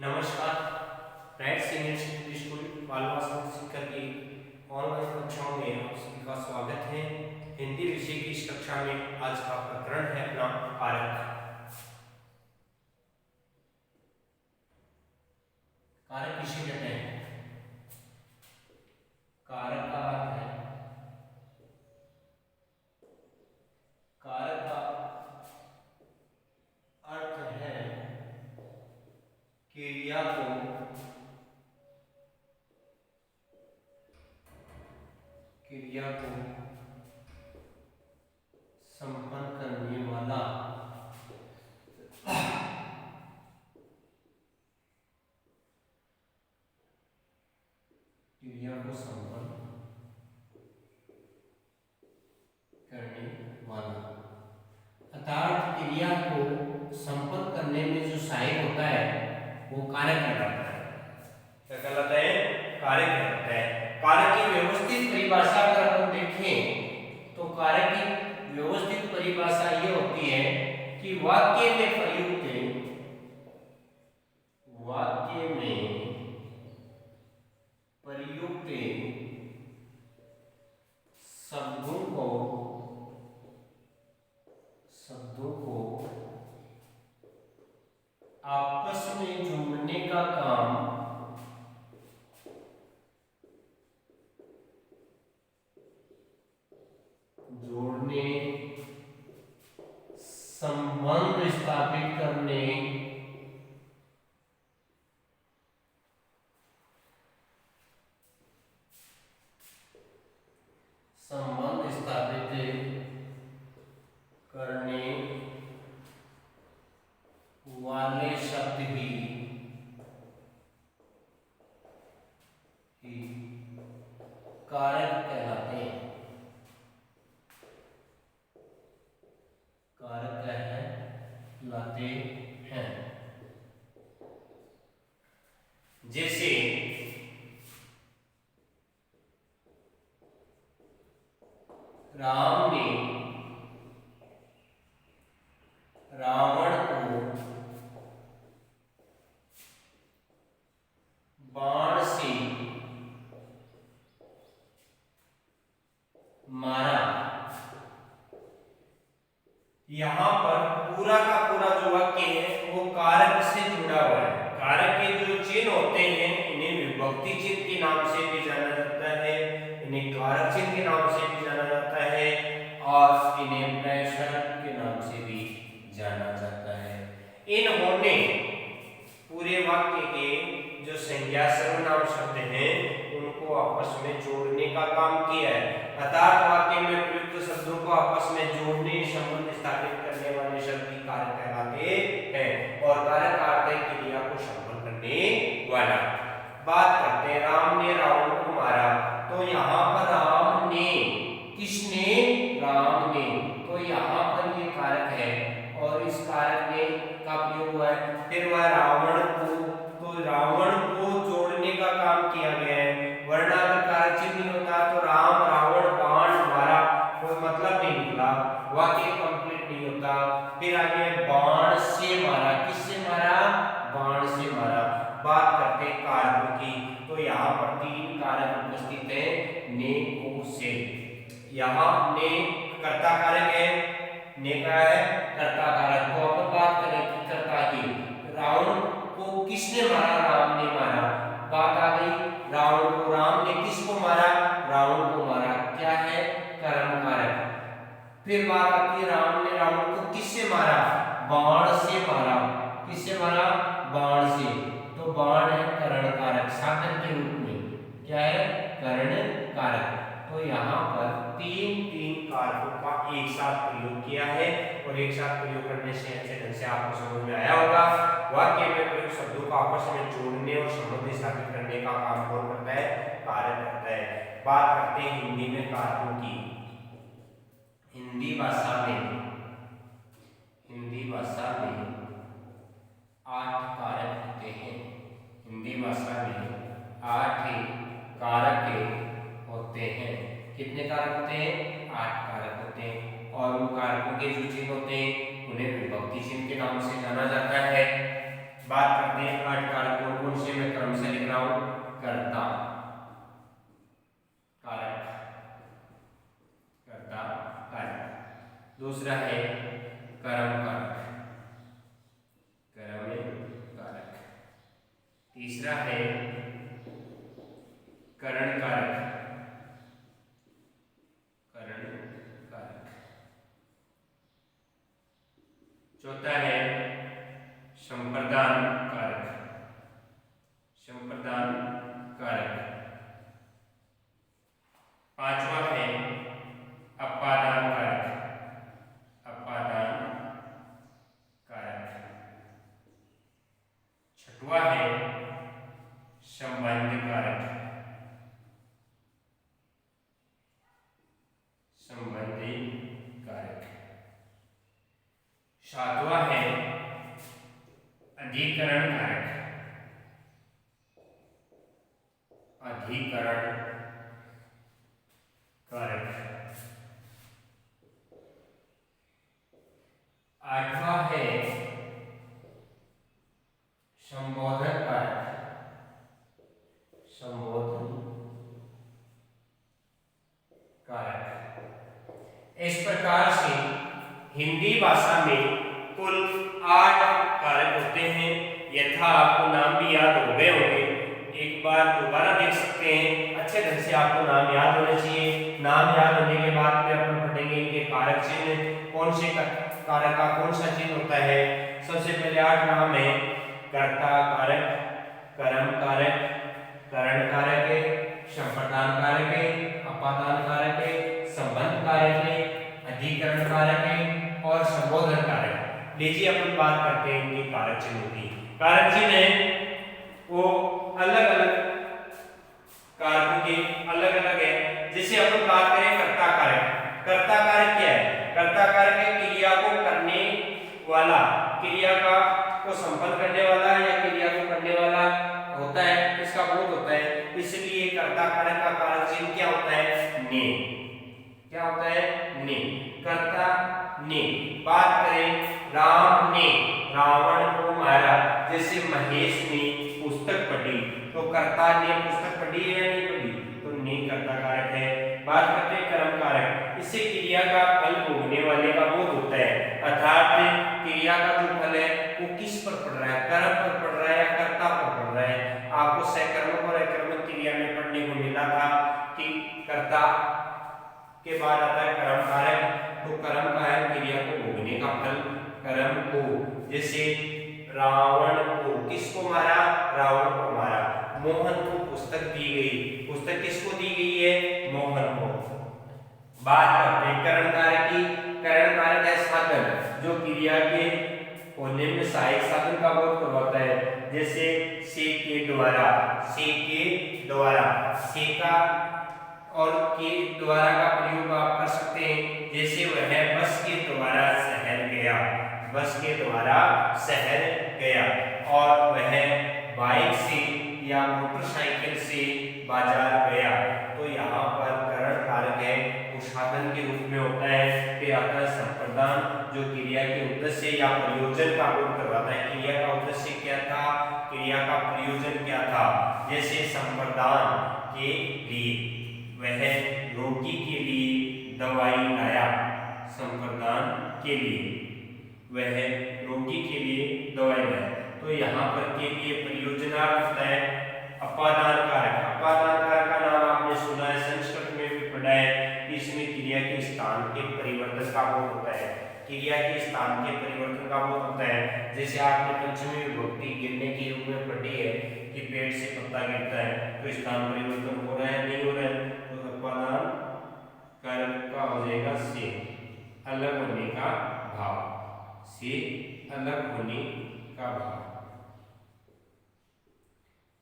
नमस्कार। Bright senior secondary school Malwa शिक्षक की ऑनलाइन कक्षाओं में आप सभी का स्वागत है। हिंदी विषय की इस कक्षा में आज का प्रकरण है अपना कारक। कारक किसे कहते हैं? कारक का अर्थ है क्रिया को संपन्न करने वाला क्रिया को संपन्न करने वाला अर्थात क्रिया को संपन्न करने में जो सहायक होता है वो कारक कहलाता है। क्या कहलाता है? कारक कहलाता है। कारक की व्यवस्थित परिभाषा अगर हम देखें तो कारक की व्यवस्थित परिभाषा ये होती है कि वाक्य में प्रयुक्त शब्दों को आपस में जोड़ने का काम संबंध स्थापित करने वाले शब्द ही कारक कहलाते हैं। कारक कहलाते हैं। जैसे राम ने रावण को बाण से मारा। यहां पर पूरा का पूरा जो वाक्य है वो कारक से जुड़ा हुआ है। कारक के जो चिन्ह होते हैं इन्हें विभक्ति चिन्ह के नाम से भी जाना जाता है, इन्हें कारक चिन्ह के नाम से भी जाना जाता है और इन्हें प्रश्न के नाम से भी जाना जाता है। इन्होंने पूरे वाक्य के जो संज्ञा सर्वनाम शब्द हैं उनको आपस में जोड़ने का काम किया है। अर्थात वाक्य में प्रयुक्त शब्दों को आपस में जोड़ने, संबंध स्थापित करने वाले शब्द ही कारक कहलाते हैं। और कारक का अर्थ है क्रिया को संपन्न करने वाला। बात करते हैं राम ने रावण को मारा। तो यहाँ पर राम ने, किसने? राम ने। तो यहाँ पर ये कारक है और इस कारक ने का प्रयोग हुआ है। फिर वह रावण को, तो रावण को जोड़ने का काम किया गया है। वरना अगर कारक चिन्ह नहीं होता तो राम रावण बाण मारा कोई मतलब नहीं निकला, वाक्य कंप्लीट नहीं होता। फिर आगे बाण से मारा। किससे मारा? बाण से मारा। बात करते हैं कारकों की। तो यहाँ पर तीन कारक उपस्थित है ने, को, से। यहाँ ने कर्ता कारक है, ने का है कर्ता कारक। तो अपन बात करें कि कर्ता की, रावण को किसने मारा? राम ने मारा। बात आ गई रावण को, राम ने किसको मारा? रावण को मारा। क्या है? कर्म कारक। फिर बात आती है राम ने रावण को किससे मारा? बाण से मारा। किससे मारा? बाण से। तो बाण है करण कारक, साधन के रूप में। क्या है? करण कारक। तो यहाँ पर तीन कारकों का एक साथ प्रयोग किया है और एक साथ प्रयोग करने से अच्छे ढंग से आपको समझ में आया होगा। वाक्य में प्रयुक्त शब्दों को आपस में जोड़ने और संबंध स्थापित करने का काम कौन करता है? कारक करता है। बात करते हैं हिंदी में कारकों की। हिंदी भाषा में 8 कारक होते हैं। हिंदी भाषा में 8 कारक होते हैं। कितने कारक होते हैं? 8 कारक होते हैं। और उन कारकों के जो चिन्ह होते हैं उन्हें विभक्ति चिन्ह के नाम से जाना जाता है। बात करते हैं 8 कारकों कर्ता कारक, कर्ता कारक। दूसरा है कर्म कारक, कर्म कारक। तीसरा है करण कारक, करण कारक। चौथा है संप्रदान कारक, संप्रदान कारक। पांचवा है अपादान कारक, अपादान कारक। छठवा है संबंध कारक, संबंधी कारक। सातवां है अधिकरण कारक, अधिकरण कारक। आठवां है संबोधन कारक, संबोधन कारक। इस प्रकार से हिंदी भाषा में कुल 8 कारक होते हैं। यथा आपको नाम भी याद हो गए होंगे, एक बार दोबारा देख सकते हैं। अच्छे ढंग से आपको नाम याद होने चाहिए। नाम याद होने के बाद में अपन पढ़ेंगे इनके कारक चिन्ह, कौन से कारक का कौन सा चिन्ह होता है। सबसे पहले 8 नाम है कर्ता कारक, कर्म कारक, करण कारक है, संप्रदान कारक है, अपादान कारक है, संबंध कारक है, अधिकरण कारक है और संबोधन कारक। लीजिए अपन बात करते हैं इनके कारक चिन्हों की। कारक चिन्ह है वो अलग अलग कारकों के अलग अलग है। जैसे अपन बात करें कर्ता कारक, कर्ता कारक क्या है? कर्ता कारक है क्रिया को करने वाला, क्रिया का को संपन्न करने वाला या क्रिया को करने वाला होता है, इसका बोध होता है। इसलिए कर्ता कारक का कारक चिन्ह क्या होता है? ने। क्या होता है? ने। कर्ता ने। बात करें राम ने रावण को मारा, जैसे महेश ने पुस्तक पढ़ी, तो कर्ता ने पुस्तक पढ़ी है या नहीं पढ़ी, तो ने कर्ता कारक है। बात करते हैं कर्म कारक, इससे क्रिया का फल भोगने वाले का बोध होता है, अर्थात क्रिया का जो फल है वो किस पर पड़ रहा है, कर्म पर पड़ रहा है या कर्ता पर पड़ रहा है। आपको सकर्मक और अकर्मक क्रिया में पढ़ने को मिला था कि कर्ता के बाद आता है कर्म कारक। तो कर्म का है क्रिया को भोगने का फल, कर्म को। जैसे रावण को, किसको मारा? रावण को मारा। मोहन को पुस्तक दी गई, पुस्तक किसको दी गई है? मोहन को। बात करते हैं करण कारक की। करण कारक है साधन, जो क्रिया के होने में सहायक साधन का बोध करवाता है। जैसे से के द्वारा, से के द्वारा, से का और के द्वारा का प्रयोग आप कर सकते हैं। जैसे वह बस के द्वारा शहर गया, बस के द्वारा शहर गया, और वह बाइक से या मोटरसाइकिल से बाजार गया। तो यहाँ पर करण कारक है वो साधन के रूप में होता है। फिर आता है संप्रदान, जो क्रिया के उद्देश्य या प्रयोजन का बोध करवाता है। क्रिया का उद्देश्य क्या था, क्रिया का प्रयोजन क्या था। जैसे संप्रदान के लिए वह रोगी के लिए दवाई लाया, संप्रदान के लिए वह रोगी के लिए दवाई लाया। तो यहाँ पर के लिए प्रयोजनार्थ होता है अपादान कारक। अपादान कारक का नाम आपने सुना है, संस्कृत में भी पढ़ा है। इसमें क्रिया के स्थान के परिवर्तन का बोध होता है, क्रिया के स्थान के परिवर्तन का बोध होता है। जैसे आपने पंचमी विभक्ति गिरने के रूप में पढ़ी है कि पेड़ से पत्ता गिरता है, तो स्थान परिवर्तन हो रहा है नहीं हो रहा है। तो अपादान कारक का हो जाएगा से, अलग होने का भाव, से अलग होने का भाव,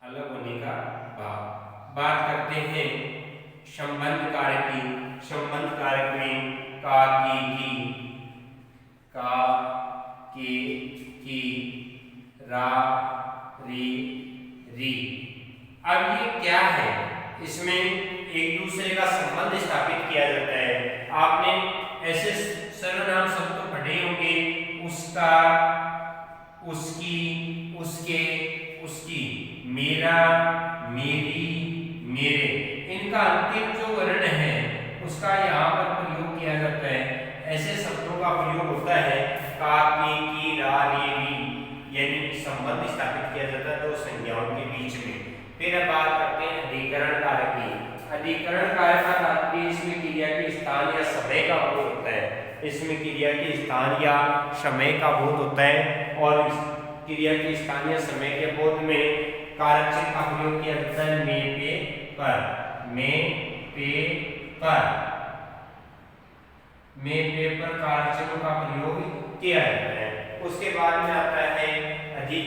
अलग होने का भाव। बात करते हैं संबंध कारक की। संबंध कारक में का, की, का, की, रा, री, री। अब ये क्या है? इसमें एक दूसरे का संबंध स्थापित किया जाता है। आपने ऐसे सर्वनाम शब्द तो पढ़े होंगे, उसका, उसकी, उसके, उसकी, मेरा, मेरी, इनका अंतिम जो वर्ण है उसका यहाँ पर प्रयोग किया जाता है। ऐसे शब्दों का प्रयोग होता है का, की, रा, रे, री, यानी संबंध स्थापित किया जाता है दो संज्ञाओं के बीच में। फिर अब बात करते हैं अधिकरण कारक की। अधिकरण कारक का तात्पर्य इसमें क्रिया के स्थान या समय का बोध होता है। इसमें क्रिया के स्थान या समय का बोध होता है और इस क्रिया के स्थान या समय के बोध में कारक चिन्ह का प्रयोग किया जाता है में, पे, पर, में, पे, पर, में, पे, पर कारक चिन्हों का प्रयोग किया जाता है। उसके बाद में आता है अधिक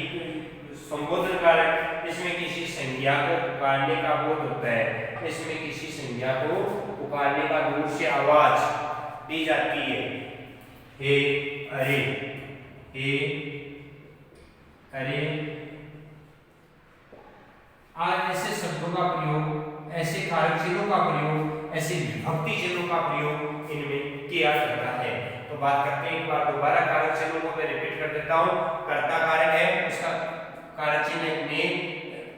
संबोधन कारक। इसमें किसी संज्ञा को पुकारने का बोध होता है। इसमें किसी संज्ञा को पुकारने का दूर से आवाज दी जाती है। हे, अरे, हे, अरे, आज ऐसे शब्दों का प्रयोग, ऐसे कारक चिन्हों का प्रयोग, ऐसे विभक्ति चिन्हों का प्रयोग इनमें किया जाता है। तो बात करते हैं एक बार दोबारा कारक चिन्हों को मैं रिपीट कर देता हूँ। कर्ता कारक है, उसका कारक चिन्ह ने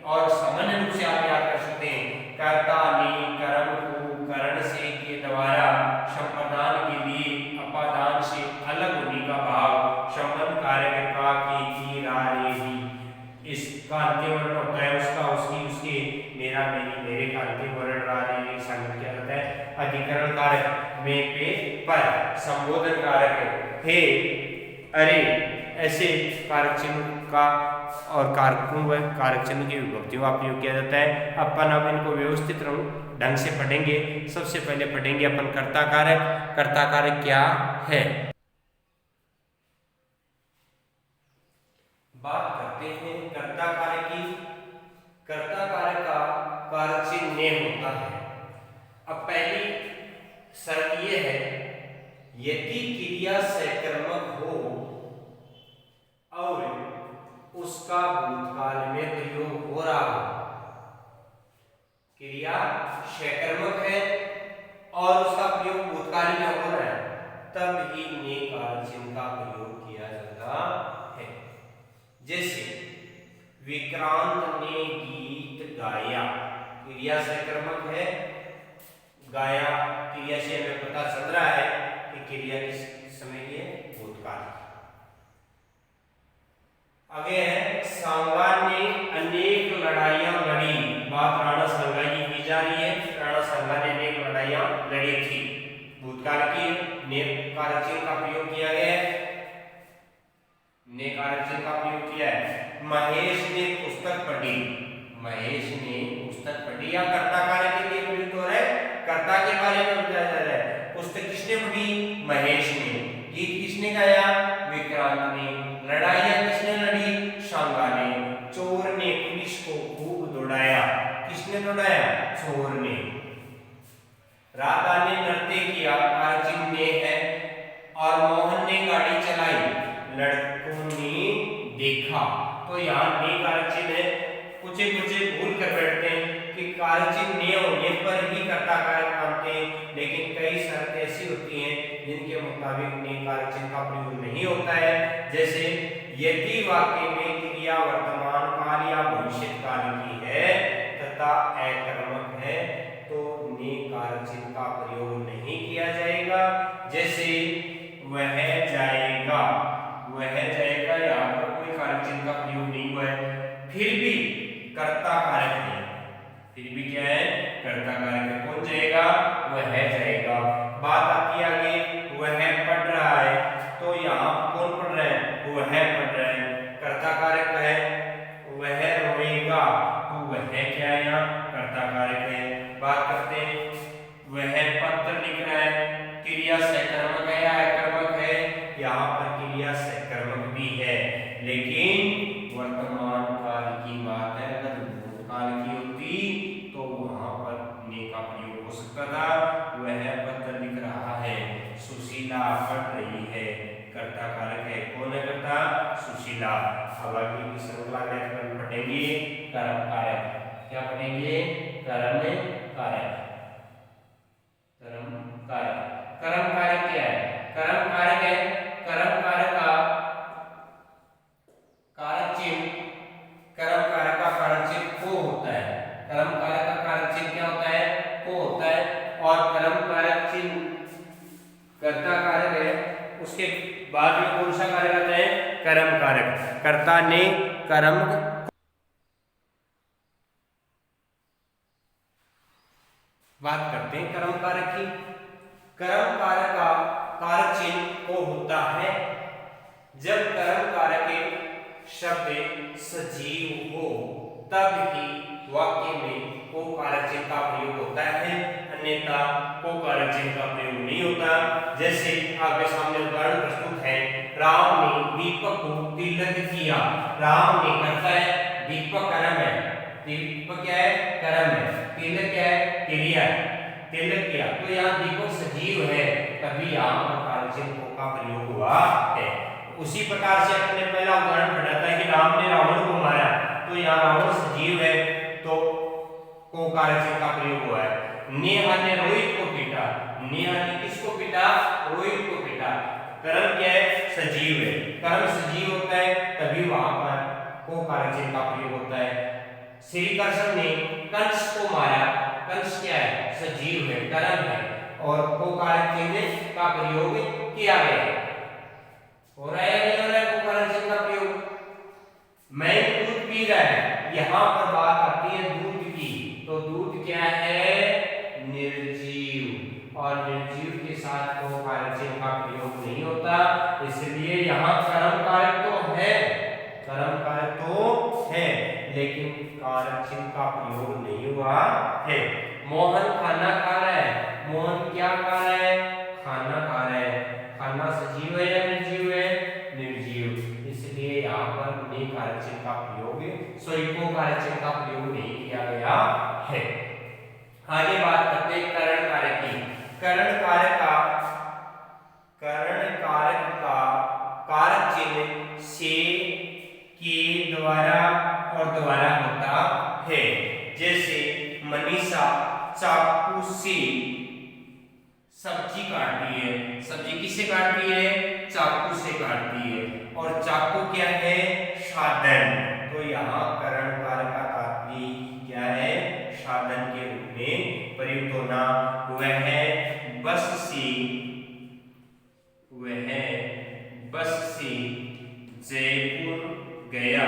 और सामान्य रूप से आप याद कर सकते हैं कर्ता, ने, कर्म को करण से के द्वारा संप्रदान के लिए अपादान से अलग होने का भाव संबंध कारक का, की, रा, रे, री, इसका अंतिम वर्ण होता है उसका, उसकी, उसके, मेरा, मेरी, मेरे का अंतिम वर्ण रा, रे, री शामिल किया जाता है। अधिकरण कारक में, पे, पर, संबोधन कारक हे, अरे, ऐसे कारक चिन्ह का और कारकों व कारक चिन्ह की विभक्तियों का प्रयोग किया जाता है। अपन अब इनको व्यवस्थित ढंग से पढ़ेंगे। सबसे पहले पढ़ेंगे अपन कर्ता कारक। कर्ता कारक क्या है? बात करते हैं कर्ता कारक की। कर्ता कारक का कारक चिन्ह ने होता है। अब पहली शर्त यह है यदि क्रिया सकर्मक हो और उसका भूतकाल में प्रयोग हो रहा हो। क्रिया सकर्मक है और उसका प्रयोग भूतकाल में हो रहा है, तब ही ने कारक चिन्ह का प्रयोग किया जाता है। जैसे विक्रांत ने गीत गाया, क्रिया सकर्मक है, गाया क्रिया से हमें पता चल रहा है कि क्रिया किस समय की है, भूतकाल। आगे है सांगा ने अनेक लड़ाइयां लड़ी। बात राणा सांगा की जा रही है। राणा सांगा ने अनेक लड़ाइयां लड़ी थी, भूतकाल की। ने कारक चिन्ह का प्रयोग किया गया है। ने कारक चिन्ह का प्रयोग किया है। महेश ने पुस्तक पढ़ी, महेश ने पुस्तक पढ़ी या कर्ता कारक के लिए प्रयुक्त हो रहा है। कर्ता के बारे में बताया जा रहा है। पुस्तक किसने पढ़ी? महेश ने। गीत किसने गाया? विक्रांत ने। लड़ाइयां किसने लड़ी? सांगा ने। चोर ने पुलिस को खूब दौड़ाया, किसने दौड़ाया? चोर ने। राधा ने नृत्य किया, कारक चिन्ह ने है। और मोहन ने गाड़ी चलाई, लड़कों ने देखा। तो यहाँ ने कारक चिन्ह है। कुछ भूल कर बैठते हैं कि कारक चिन्ह ने होने पर ही कर्ता कारक मानते हैं, लेकिन कई शर्तें ऐसी होती हैं जिनके मुताबिक ने कारक चिन्ह का प्रयोग नहीं होता है। जैसे यदि वाक्य में क्रिया वर्तमान काल या भविष्य काल की है तथा अकर्मक है तो ने कारक चिन्ह का प्रयोग नहीं किया जाएगा। जैसे वह जाएगा, वह जाएगा, यहाँ पर कोई कारक चिन्ह का प्रयोग नहीं हुआ है, फिर भी कर्ता कारक है। फिर भी क्या है? कर्ता कारक है। कौन जाएगा? वह जाएगा। बात आती है आगे, वह पढ़ रहा है, तो यहाँ कौन पढ़ रहा है? वह पढ़ रहा है। कर्ता कारक है। वह रोएगा, तो वह क्या है? यहाँ कर्ता कारक है। बात करते हैं, वह पत्र लिख रहा है, क्रिया सकर्मक है या अकर्मक है? यहाँ पर क्रिया सकर्मक भी है, लेकिन वर्तमान काल की बात है। अगर भूतकाल की होती तो वहां पर ने का प्रयोग हो सकता था। वह पत्र लिख रहा है, सुशीला पढ़ रही है, कर्ता कारक है। कौन है कर्ता? सुशीला। अब आगे की श्रृंखला में अपन पढ़ेंगे कर्म कारक। क्या पढ़ेंगे? कर्म कारक। कर्म कारक। कर्म कारक क्या है? कर्म कारक है। कर्म कारक का कारक चिन्ह, कर्म कारक का कारक चिन्ह को होता है। कर्म कारक का कारक चिन्ह क्या होता है? उसके बाद में कौन सा कारक आता है? कर्म कारक। कर्ता ने कर्म। बात करते हैं कर्म कारक की। कर्म कारक का कारक चिन्ह को होता है जब कर्म कारक शब्द सजीव हो तब ही वाक्य में को कारक चिन्ह का प्रयोग होता है, अन्यथा को कारक चिन्ह का प्रयोग नहीं होता। जैसे आपके सामने उदाहरण प्रस्तुत है, राम ने दीपक को तिलक किया। राम ने करता है, दीपक कर्म है, दीपक क्या है? कर्म है, तिलक क्या है? क्रिया है, तिलक किया। तो यहाँ दीपक सजीव है तभी यहाँ पर कारक चिन्ह का प्रयोग हुआ है। उसी प्रकार से अपने पहला उदाहरण पढ़ा था कि राम ने रावण को मारा, तो यहाँ रावण सजीव है तो को कारक चिन्ह का प्रयोग हुआ है। नेहा ने रोहित को पीटा। नेहा ने किसको पीटा? रोहित को पीटा। कर्म क्या है? सजीव है। कर्म सजीव होता है तभी वहां पर को कारक चिन्ह का प्रयोग होता है। श्री कृष्ण ने कंस को मारा। कंस क्या है? सजीव है, कर्म है, और को कारक चिन्ह का प्रयोग किया गया है। हो रहा है नहीं हो रहा है को कारक चिन्ह का प्रयोग? मैं दूध पी रहा है, यहाँ पर बात आती है दूध की, तो दूध क्या है? निर्जीव, और निर्जीव के साथ को कारक चिन्ह का प्रयोग नहीं होता, इसलिए यहाँ कर्म कारक तो है, कर्म कारक तो है, लेकिन कारक चिन्ह का प्रयोग नहीं हुआ है। मोहन खाना खा रहा है। मोहन क्या खा रहा है? खाना खा रहा है। खाना सजीव है या निर्जीव है? निर्जीव, इसलिए यहाँ पर ने कारक चिन्ह का प्रयोग को कारक चिन्ह का प्रयोग नहीं किया गया है। आगे बात करते हैं करण कारक की। करण कारक का कारक चिन्ह से, के द्वारा और द्वारा होता है। जैसे मनीषा चाकू से सब्जी काटती है। सब्जी किससे काटती है? चाकू से काटती है, और चाकू क्या है? साधन। तो यहाँ करण कारक का तात्पर्य क्या है? साधन के रूप में प्रयुक्त होना। वह बस से जयपुर गया।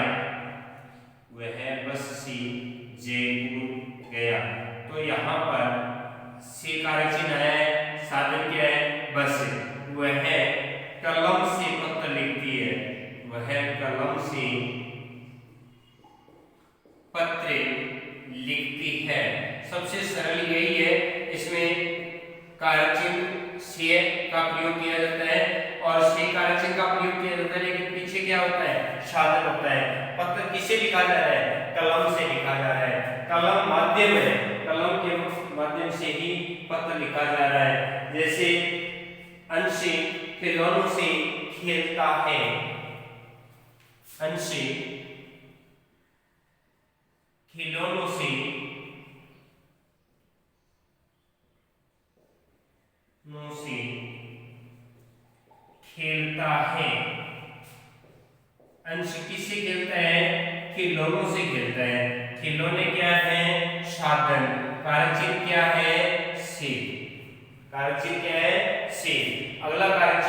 वह बस से जयपुर गया। तो यहाँ पर से कारक चिन्ह है, साधन क्या है? बस। वह कलम से पत्र लिखती है। वह कलम से पत्र लिखती है। सबसे सरल यही है, इसमें कारक चिन्ह से का प्रयोग किया जाता है और से कारक चिन्ह का प्रयोग किया जाता है, लेकिन पीछे क्या होता है? साधन होता है। पत्र किससे लिखा जा रहा है? कलम से लिखा जा रहा है। कलम माध्यम है, कलम के माध्यम से ही पत्र लिखा जा रहा है। जैसे अंश खिलौनों से खेलता है। अंश खिलौनों से खेलता है। अंश किससे खेलता है? खिलौनों से खेलता है। खिलौने क्या है? साधन। कारक चिन्ह क्या है? से। कारक चिन्ह क्या है? से। अगला कारक